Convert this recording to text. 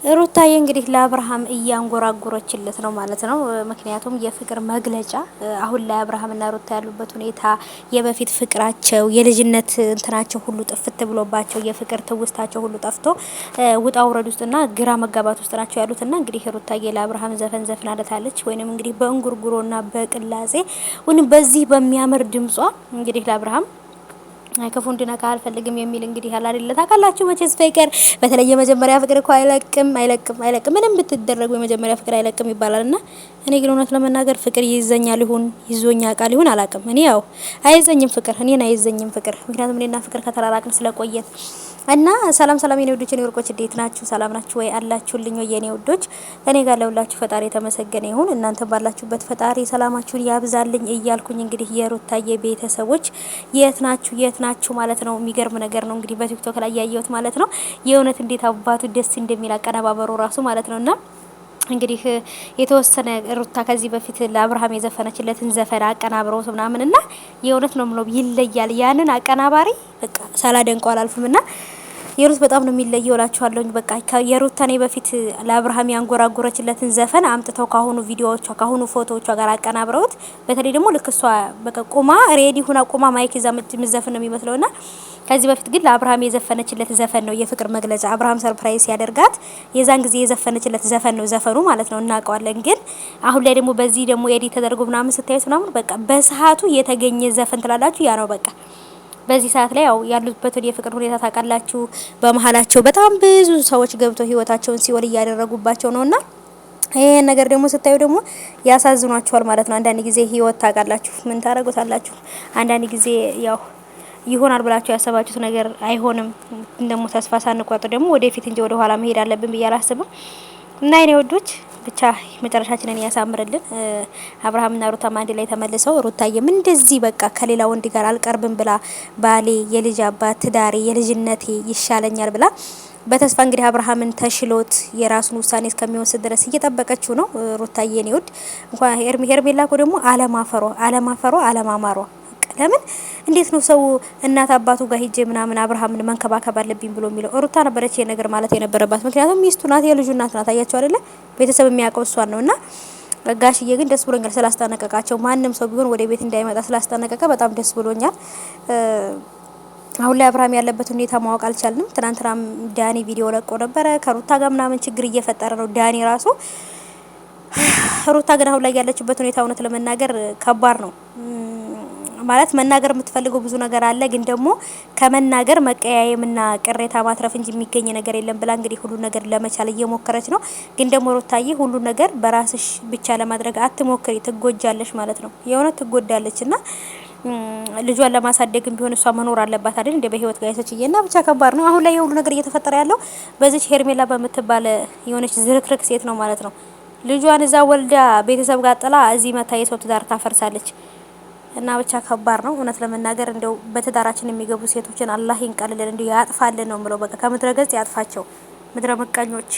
ሩታዬ እንግዲህ ለአብርሃም እያንጎራጎረችለት ነው ማለት ነው። ምክንያቱም የፍቅር መግለጫ አሁን ላይ አብርሃምና ሩታ ያሉበት ሁኔታ የበፊት ፍቅራቸው የልጅነት እንትናቸው ሁሉ ጥፍት ብሎባቸው የፍቅር ትውስታቸው ሁሉ ጠፍቶ ውጣ ውረድ ውስጥና ግራ መጋባት ውስጥ ናቸው ያሉትና እንግዲህ ሩታዬ ለአብርሃም ዘፈን ዘፍናለታለች። ወይንም እንግዲህ በእንጉርጉሮና በቅላጼ ወይንም በዚህ በሚያምር ድምጿ እንግዲህ ለአብርሃም ክፉ እንድነካ አልፈልግም የሚል እንግዲህ ያላደለ ታውቃላችሁ። መቼስ ፍቅር በተለይ የመጀመሪያ ፍቅር እኮ አይለቅም ምንም ብትደረጉ የመጀመሪያ ፍቅር አይለቅም ይባላልና እኔ ግን እውነት ለመናገር ፍቅር ይይዘኛል ይሁን ይዞኛ ቃል ይሁን አላውቅም። እኔ ያው አይዘኝም ፍቅር እኔን አይዘኝም ፍቅር ምክንያቱም እኔና ፍቅር ከተራራቅን ስለቆየን እና ሰላም ሰላም የኔ ውዶች የኔ ወርቆች እንዴት ናችሁ? ሰላም ናችሁ ወይ? አላችሁልኝ ወይ የኔ ውዶች? እኔ ጋር ለሁላችሁ ፈጣሪ የተመሰገነ ይሁን። እናንተ ባላችሁበት ፈጣሪ ሰላማችሁን ያብዛልኝ እያልኩኝ እንግዲህ የሩታዬ ቤተሰቦች የት ናችሁ ማለት ነው። የሚገርም ነገር ነው እንግዲህ በቲክቶክ ላይ ያየሁት ማለት ነው። የእውነት እንዴት አባቱ ደስ እንደሚል አቀነባበሩ ራሱ ማለት ነውና እንግዲህ የተወሰነ ሩታ ከዚህ በፊት ለአብርሃም የዘፈነችለትን ዘፈን አቀናብረው ምናምን እና የእውነት ነው ምለው ይለያል። ያንን አቀናባሪ በቃ ሳላደንቀው አላልፍምና የሩት በጣም ነው የሚለየው እላችኋለሁኝ። በቃ የሩት እኔ በፊት ለአብርሃም ያንጎራጎረችለትን ዘፈን አምጥተው ካሁኑ ቪዲዮዎቿ ካሁኑ ፎቶዎቿ ጋር አቀናብረውት በተለይ ደግሞ ልክ እሷ በቃ ቁማ ሬዲ ሁና ቁማ ማይክ ይዛ ምትዘፍን ነው የሚመስለውና ከዚህ በፊት ግን ለአብርሃም የዘፈነችለት ዘፈን ነው የፍቅር መግለጫ። አብርሃም ሰርፕራይዝ ያደርጋት የዛን ጊዜ የዘፈነችለት ዘፈን ነው ዘፈኑ ማለት ነው እናውቀዋለን። ግን አሁን ላይ ደግሞ በዚህ ደግሞ ኤዲት ተደርጎ ምናምን ስታዩት ምናምን በቃ በሰዓቱ የተገኘ ዘፈን ትላላችሁ። ያ ነው በቃ በዚህ ሰዓት ላይ ያው ያሉበትን የፍቅር ሁኔታ ታውቃላችሁ። በመሀላቸው በጣም ብዙ ሰዎች ገብተው ህይወታቸውን ሲወል እያደረጉባቸው ነውና ይሄ ነገር ደግሞ ስታዩ ደግሞ ያሳዝኗቸዋል ማለት ነው። አንዳንድ ጊዜ ህይወት ታውቃላችሁ ምን ታረጉታላችሁ። አንዳንድ ጊዜ ያው ይሆናል ብላችሁ ያሰባችሁት ነገር አይሆንም። እንደሞ ተስፋ ሳንቆርጥ ደግሞ ወደፊት እንጂ ወደ ኋላ መሄድ አለብን ብዬ አላስብም። እና የኔ ወዶች ብቻ መጨረሻችንን ያሳምርልን። አብርሃምና ሩታ አንድ ላይ ተመልሰው ሩታዬም እንደዚህ በቃ ከሌላ ወንድ ጋር አልቀርብም ብላ ባሌ፣ የልጅ አባት፣ ትዳሬ፣ የልጅነቴ ይሻለኛል ብላ በተስፋ እንግዲህ አብርሃምን ተሽሎት የራሱን ውሳኔ እስከሚወስድ ድረስ እየጠበቀችው ነው ሩታዬ ነው ይወድ እንኳን ሄርሜላ እኮ ደግሞ አለማፈሯ አለማማሯ ለምን እንዴት ነው ሰው እናት አባቱ ጋር ሂጄ ምናምን አብርሃምን መንከባከብ አለብኝ ብሎ የሚለው? ሩታ ነበረች ይሄ ነገር ማለት የነበረባት። ምክንያቱም ሚስቱ ናት፣ የልጁ እናት ናት። አያቸው አይደለ? ቤተሰብ የሚያውቀው እሷን ነውና ጋሽዬ ግን ደስ ብሎኛል ስላስጠነቀቃቸው። ማንም ሰው ቢሆን ወደ ቤት እንዳይመጣ ስላስጠነቀቀ በጣም ደስ ብሎኛል። አሁን ላይ አብርሃም ያለበት ሁኔታ ማወቅ አልቻልንም። ትናንትናም ዳኒ ቪዲዮ ለቆ ነበረ ከሩታ ጋር ምናምን ችግር እየፈጠረ ነው ዳኒ ራሱ። ሩታ ግን አሁን ላይ ያለችበት ሁኔታ እውነት ለመናገር ከባድ ነው። ማለት መናገር የምትፈልገው ብዙ ነገር አለ፣ ግን ደግሞ ከመናገር መቀያየምና ቅሬታ ማትረፍ እንጂ የሚገኝ ነገር የለም ብላ እንግዲህ ሁሉ ነገር ለመቻል እየሞከረች ነው። ግን ደግሞ ሩታዬ ሁሉ ነገር በራስሽ ብቻ ለማድረግ አትሞክሪ፣ ትጎጃለሽ ማለት ነው። የእውነት ትጎዳለችና ልጇን ለማሳደግም ቢሆን እሷ መኖር አለባት አይደል? እንደ በህይወት ጋይሶችዬና ብቻ ከባድ ነው። አሁን ላይ የሁሉ ነገር እየተፈጠረ ያለው በዚች ሄርሜላ በምትባል የሆነች ዝርክርክ ሴት ነው ማለት ነው። ልጇን እዛ ወልዳ ቤተሰብ ጋር ጥላ እዚህ መታ የሰው ትዳር ታፈርሳለች። እና ብቻ ከባድ ነው እውነት ለመናገር። እንደው በትዳራችን የሚገቡ ሴቶችን አላህ ይንቀልልን፣ እንደው ያጥፋልን ነው ምለው። በቃ ከምድረ ገጽ ያጥፋቸው ምድረ መቀኞች።